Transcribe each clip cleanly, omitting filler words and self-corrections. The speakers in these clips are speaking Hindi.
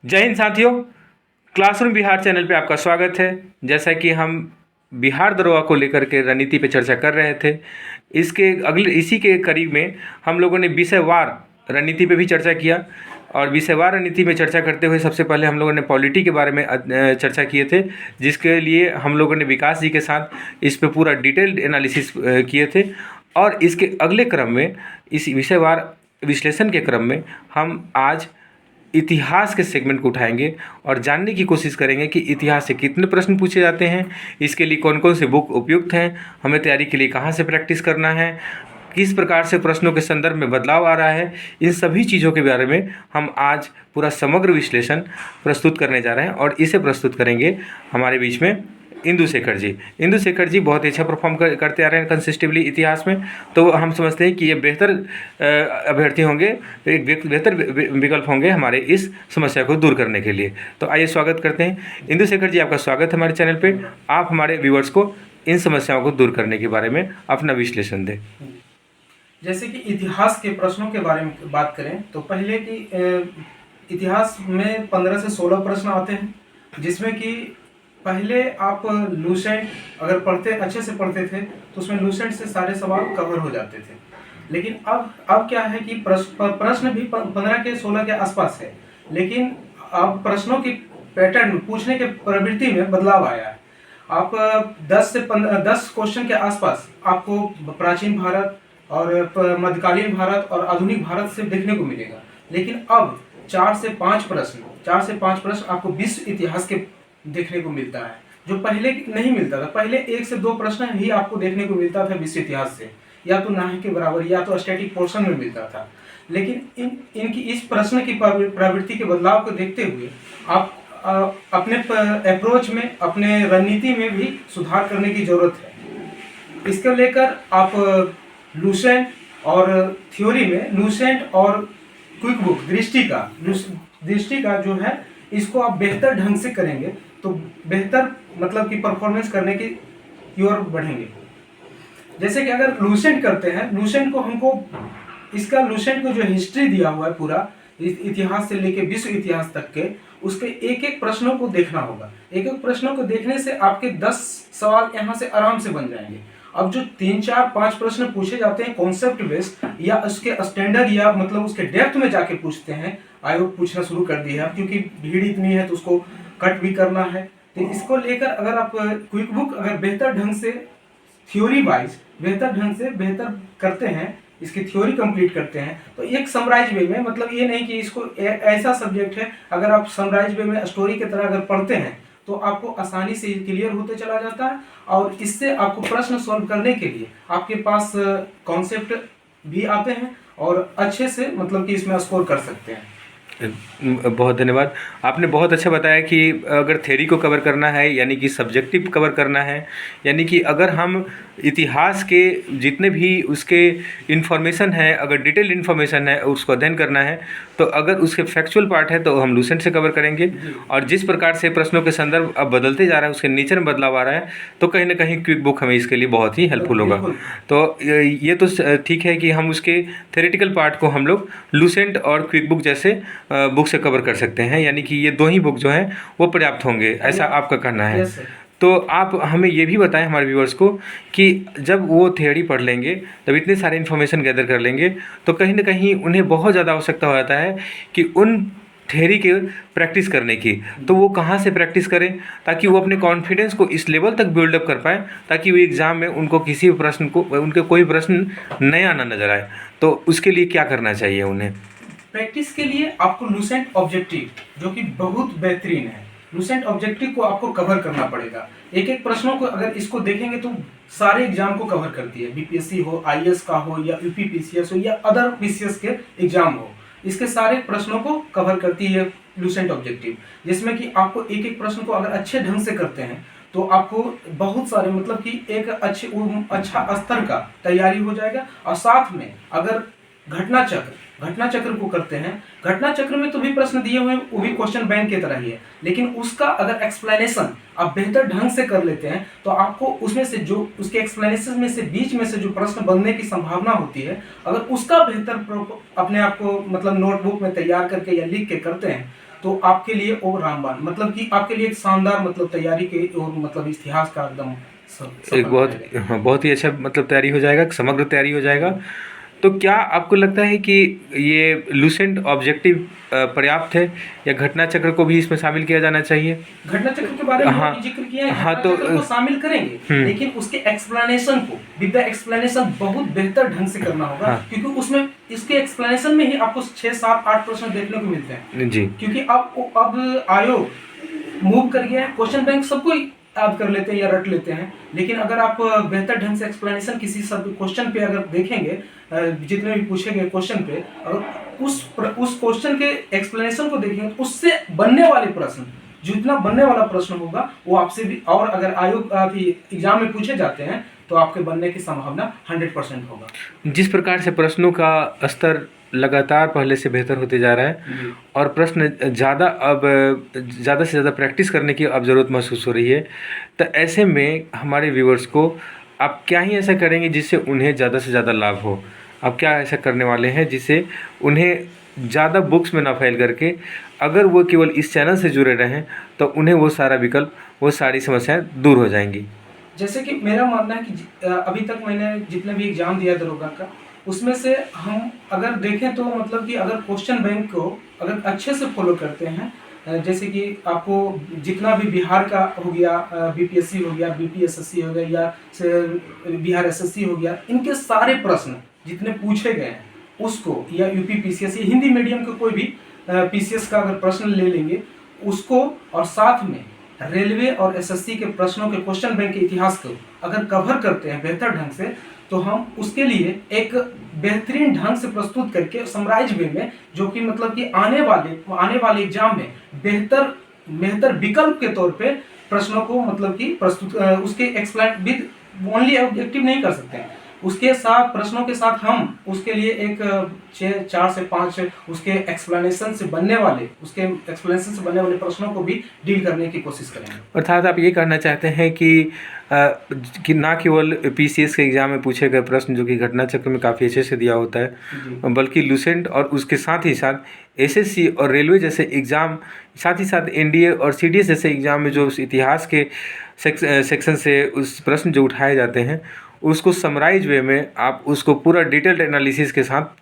जय हिंद साथियों। क्लासरूम बिहार चैनल पे आपका स्वागत है। जैसा कि हम बिहार दरोगा को लेकर के रणनीति पे चर्चा कर रहे थे, इसी के करीब में हम लोगों ने विषयवार रणनीति पे भी चर्चा किया। और विषयवार रणनीति में चर्चा करते हुए सबसे पहले हम लोगों ने पॉलिटी के बारे में चर्चा किए थे, जिसके लिए हम लोगों ने विकास जी के साथ इस पे पूरा डिटेल्ड एनालिसिस किए थे। और इसके अगले क्रम में, इस विषयवार विश्लेषण के क्रम में, हम आज इतिहास के सेगमेंट को उठाएंगे और जानने की कोशिश करेंगे कि इतिहास से कितने प्रश्न पूछे जाते हैं, इसके लिए कौन कौन से बुक उपयुक्त हैं, हमें तैयारी के लिए कहाँ से प्रैक्टिस करना है, किस प्रकार से प्रश्नों के संदर्भ में बदलाव आ रहा है। इन सभी चीज़ों के बारे में हम आज पूरा समग्र विश्लेषण प्रस्तुत करने जा रहे हैं और इसे प्रस्तुत करेंगे हमारे बीच में इंदु शेखर जी। इंदु शेखर जी बहुत ही अच्छा परफॉर्म करते आ रहे हैं कंसिस्टिवली इतिहास में, तो हम समझते हैं कि ये बेहतर अभ्यर्थी होंगे, एक बेहतर विकल्प होंगे हमारे इस समस्या को दूर करने के लिए। तो आइए स्वागत करते हैं इंदु शेखर जी, आपका स्वागत है हमारे चैनल पे। आप हमारे व्यूअर्स को इन समस्याओं को दूर करने के बारे में अपना विश्लेषण दें। जैसे कि इतिहास के प्रश्नों के बारे में बात करें तो पहले की इतिहास में 15 से 16 प्रश्न आते हैं, जिसमें कि पहले आप लूसेंट अगर अच्छे से पढ़ते थे तो उसमें लूसेंट से सारे सवाल कवर हो जाते थे। लेकिन अब क्या है कि प्रश्न भी 15 के 16 के आसपास है, लेकिन अब प्रश्नों की पैटर्न पूछने के प्रवृत्ति में बदलाव आया है। आप 10 क्वेश्चन के आसपास आपको प्राचीन भारत और मध्यकालीन भारत और आधुनिक भारत से देखने को मिलेगा, लेकिन अब 4 से 5 प्रश्न आपको विश्व इतिहास के देखने को मिलता है, जो पहले नहीं मिलता था। पहले 1 से 2 प्रश्न ही आपको देखने को मिलता था विश्व इतिहास से, या तो नाहि के बराबर या तो स्टैटिक पोर्शन में मिलता था। लेकिन इनकी इस प्रश्न की प्रवृत्ति के बदलाव को देखते हुए आप अपने अप्रोच में, अपने रणनीति में भी सुधार करने की जरूरत है। इसको लेकर आप लूसेंट और थ्योरी में लूसेंट और क्विक बुक दृष्टि का जो है, इसको आप बेहतर ढंग से करेंगे तो बेहतर मतलब कि परफॉर्मेंस करने की ओर बढ़ेंगे। जैसे कि अगर लूसेंट करते हैं, लूसेंट को जो हिस्ट्री दिया हुआ है पूरा इतिहास से लेके विश्व इतिहास तक के, उसके एक एक प्रश्नों को देखना होगा। एक एक प्रश्नों को देखने से आपके 10 सवाल यहाँ से आराम से बन जाएंगे। अब जो 3, 4, 5 प्रश्न पूछे जाते हैं कॉन्सेप्ट बेस्ड या उसके स्टैंडर्ड या मतलब उसके डेप्थ में जाके पूछते हैं, आयोग पूछना शुरू कर दिया है क्योंकि भीड़ इतनी है तो उसको कट भी करना है। तो इसको लेकर अगर आप क्विक बुक अगर बेहतर ढंग से थ्योरी वाइज बेहतर करते हैं, इसकी थ्योरी कंप्लीट करते हैं, तो एक समराइज वे में, मतलब ये नहीं कि इसको ऐसा सब्जेक्ट है, अगर आप समराइज वे में स्टोरी की तरह अगर पढ़ते हैं तो आपको आसानी से क्लियर होते चला जाता है। और इससे आपको प्रश्न सॉल्व करने के लिए आपके पास कॉन्सेप्ट भी आते हैं और अच्छे से मतलब कि इसमें स्कोर कर सकते हैं। बहुत धन्यवाद। आपने बहुत अच्छा बताया कि अगर थ्योरी को कवर करना है, यानी कि सब्जेक्टिव कवर करना है, यानी कि अगर हम इतिहास के जितने भी उसके इन्फॉर्मेशन है, अगर डिटेल इन्फॉर्मेशन है उसको अध्ययन करना है, तो अगर उसके फैक्चुअल पार्ट है तो हम लूसेंट से कवर करेंगे। और जिस प्रकार से प्रश्नों के संदर्भ अब बदलते जा रहा है, उसके नेचर में बदलाव आ रहा है, तो कहीं ना कहीं क्विक बुक हमें इसके लिए बहुत ही हेल्पफुल होगा। तो ये तो ठीक है कि हम उसके थ्योरेटिकल पार्ट को हम लोग लूसेंट और क्विक बुक जैसे बुक से कवर कर सकते हैं, यानी कि ये 2 ही बुक जो हैं वो पर्याप्त होंगे, ऐसा आपका कहना है। तो आप हमें ये भी बताएं हमारे व्यूअर्स को कि जब वो थ्योरी पढ़ लेंगे, जब इतने सारे इन्फॉर्मेशन गैदर कर लेंगे, तो कहीं ना कहीं उन्हें बहुत ज़्यादा आवश्यकता हो जाता है कि उन थ्योरी के प्रैक्टिस करने की। तो वो कहाँ से प्रैक्टिस करें ताकि वो अपने कॉन्फिडेंस को इस लेवल तक बिल्डअप कर पाएँ ताकि वो एग्ज़ाम में उनको किसी भी प्रश्न को, उनके कोई प्रश्न नया ना नज़र आए। तो उसके लिए क्या करना चाहिए उन्हें? प्रैक्टिस के लिए आपको लूसेंट ऑब्जेक्टिव, जो कि बहुत बेहतरीन है, लूसेंट ऑब्जेक्टिव को आपको कवर करना पड़ेगा। एक एक प्रश्नों को अगर इसको देखेंगे तो सारे एग्जाम को कवर करती है, बीपीएससी हो, आईएएस का हो, या यूपीपीसीएस हो, या अदर पीसीएस के एग्जाम हो, इसके सारे प्रश्नों को कवर करती है लूसेंट ऑब्जेक्टिव। जिसमें कि आपको एक एक प्रश्न को अगर अच्छे ढंग से करते हैं तो आपको बहुत सारे मतलब कि एक अच्छा स्तर का तैयारी हो जाएगा। और साथ में अगर घटना चक्र को करते हैं, घटना चक्र में तो भी प्रश्न दिए हुए हैं, वो भी क्वेश्चन बैंक की तरह ही है, लेकिन उसका अगर एक्सप्लेनेशन आप बेहतर ढंग से कर लेते हैं तो आपको उसमें से जो उसके एक्सप्लेनेशन में से बीच में से जो प्रश्न बनने की संभावना होती है, अगर उसका बेहतर अपने आप को मतलब नोटबुक में तैयार करके या लिख के करते हैं तो आपके लिए वो रामबाण, मतलब कि आपके लिए एक शानदार मतलब तैयारी के और मतलब इतिहास का एकदम एक सफल बहुत रहेगा। हाँ, बहुत ही अच्छा मतलब तैयारी हो जाएगा, समग्र तैयारी हो जाएगा। तो क्या आपको लगता है कि ये लुसेंट ऑब्जेक्टिव पर्याप्त है, या घटना चक्र को भी इसमें शामिल किया जाना चाहिए? घटना चक्र के बारे में हाँ, अभी जिक्र किया है, हाँ घटना तो चक्र को शामिल करेंगे, लेकिन उसके एक्सप्लेनेशन को विद द एक्सप्लेनेशन बहुत बेहतर ढंग से करना होगा, हाँ क्योंकि उसमें इसके एक्सप्लेनेशन में ही आपको 6, 7, 8 प्रश्न देखने को मिलते हैं। जी, क्योंकि अब आयोग मूव कर गया है, क्वेश्चन बैंक सबको याद कर लेते हैं या रट लेते हैं, लेकिन अगर आप बेहतर ढंग से एक्सप्लेनेशन किसी सब क्वेश्चन पे अगर देखेंगे, जितने भी पूछे गए क्वेश्चन पे, अगर उस क्वेश्चन के एक्सप्लेनेशन को देखेंगे, तो उससे बनने वाले प्रश्न, जितना बनने वाला प्रश्न होगा वो आपसे भी, और अगर आयोग एग्जाम में पूछे जाते हैं तो आपके बनने की संभावना 100% होगा। जिस प्रकार से प्रश्नों का स्तर लगातार पहले से बेहतर होते जा रहा है, जी। और प्रश्न ज़्यादा से ज़्यादा प्रैक्टिस करने की अब ज़रूरत महसूस हो रही है, तो ऐसे में हमारे व्यूअर्स को आप क्या ही ऐसा करेंगे जिससे उन्हें ज़्यादा से ज़्यादा लाभ हो? आप क्या ऐसा करने वाले हैं जिससे उन्हें ज़्यादा बुक्स में ना फैल करके, अगर वो केवल इस चैनल से जुड़े रहें, तो उन्हें वो सारा विकल्प, वो सारी समस्याएं दूर हो जाएंगी? जैसे कि मेरा मानना है कि अभी तक मैंने जितने भी एग्जाम दिया दरोगा का, उसमें से हम अगर देखें तो मतलब कि अगर क्वेश्चन बैंक को अगर अच्छे से फॉलो करते हैं, जैसे कि आपको जितना भी बिहार का हो गया, बीपीएससी हो गया, बीपीएसएससी हो गया, या बिहार एसएससी हो गया, इनके सारे प्रश्न जितने पूछे गए हैं उसको, या यूपी पीसीएस या हिंदी मीडियम का कोई भी पीसीएस का अगर प्रश्न ले लेंगे उसको, और साथ में रेलवे और एसएससी के प्रश्नों के क्वेश्चन बैंक के इतिहास को अगर कवर करते हैं बेहतर ढंग से, तो हम उसके लिए एक बेहतरीन ढंग से प्रस्तुत करके समराइज वे में, जो कि मतलब कि आने वाले एग्जाम में बेहतर विकल्प के तौर पे प्रश्नों को मतलब कि प्रस्तुत उसके एक्सप्लेन विद ओनली ऑब्जेक्टिव नहीं कर सकते हैं, उसके साथ प्रश्नों के साथ हम उसके लिए एक 4 से 5 उसके एक्सप्लेनेशन से बनने वाले प्रश्नों को भी डील करने की कोशिश करेंगे। अर्थात आप ये कहना चाहते हैं कि ना केवल पीसीएस के एग्ज़ाम में पूछे गए प्रश्न जो कि घटना चक्र में काफ़ी अच्छे से दिया होता है, बल्कि लुसेंट और उसके साथ ही साथ एसएससी और रेलवे जैसे एग्ज़ाम, साथ ही साथ एनडीए और सीडीएस जैसे एग्ज़ाम में जो उस इतिहास के सेक्शन से उस प्रश्न जो उठाए जाते हैं, उसको समराइज वे में आप उसको पूरा डिटेल्ड एनालिसिस के साथ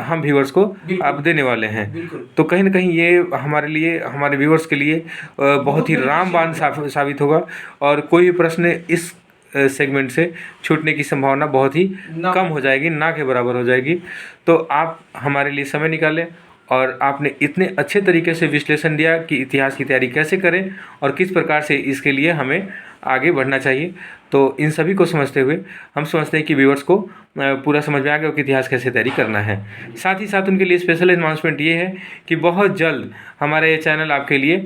हम व्यूअर्स को आप देने वाले हैं। तो कहीं ना कहीं ये हमारे लिए, हमारे व्यूअर्स के लिए बहुत ही रामबाण साबित होगा, और कोई भी प्रश्न इस सेगमेंट से छूटने की संभावना बहुत ही कम हो जाएगी, ना के बराबर हो जाएगी। तो आप हमारे लिए समय निकालें, और आपने इतने अच्छे तरीके से विश्लेषण दिया कि इतिहास की तैयारी कैसे करें और किस प्रकार से इसके लिए हमें आगे बढ़ना चाहिए। तो इन सभी को समझते हुए हम समझते हैं कि व्यूअर्स को पूरा समझ में आ गया कि इतिहास कैसे तैयारी करना है। साथ ही साथ उनके लिए स्पेशल अनाउंसमेंट ये है कि बहुत जल्द हमारा ये चैनल आपके लिए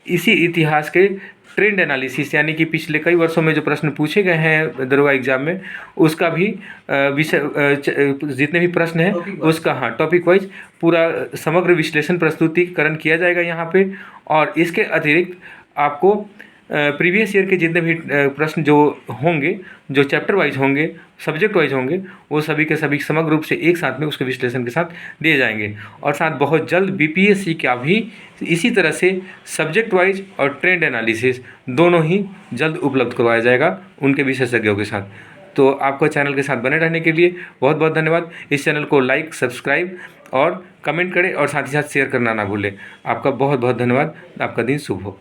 इसी इतिहास के ट्रेंड एनालिसिस, यानी कि पिछले कई वर्षों में जो प्रश्न पूछे गए हैं दरोगा एग्जाम में, उसका भी विषय जितने भी प्रश्न हैं उसका टॉपिक वाइज पूरा समग्र विश्लेषण प्रस्तुतिकरण किया जाएगा यहाँ पे। और इसके अतिरिक्त आपको प्रीवियस ईयर के जितने भी प्रश्न जो होंगे, जो चैप्टर वाइज होंगे, सब्जेक्ट वाइज होंगे, वो सभी के सभी समग्र रूप से एक साथ में उसके विश्लेषण के साथ दिए जाएंगे। और साथ बहुत जल्द बीपीएससी का भी इसी तरह से सब्जेक्ट वाइज और ट्रेंड एनालिसिस दोनों ही जल्द उपलब्ध करवाया जाएगा उनके विशेषज्ञों के साथ। तो आपको चैनल के साथ बने रहने के लिए बहुत बहुत धन्यवाद। इस चैनल को लाइक, सब्सक्राइब और कमेंट करें, और साथ ही साथ शेयर करना ना भूलें। आपका बहुत बहुत धन्यवाद। आपका दिन शुभ हो।